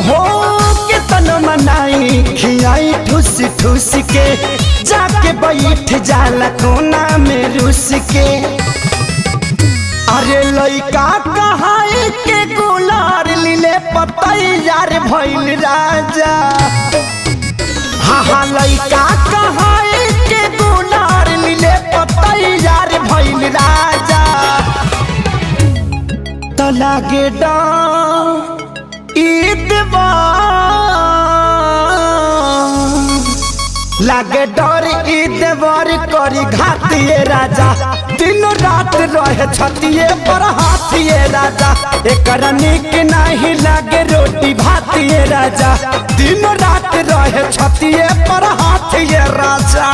हो के तन मनाई खियाई ठुस ठुस के जाके बैठ जाला कोना में रुस के। अरे लइका कहाई के गुलार लीले पतैयार भइल राजा। हाँ लइका कहाई के गुलार लीले पतैयार भइल राजा। तो लागे लागे डर ईदवार करी घातिए राजा। दिन रात रहे छतिए पर हाथिए राजा। एक निक नहीं लागे रोटी भातिए राजा। दिन रात रहे छतिए पर हाथिए राजा।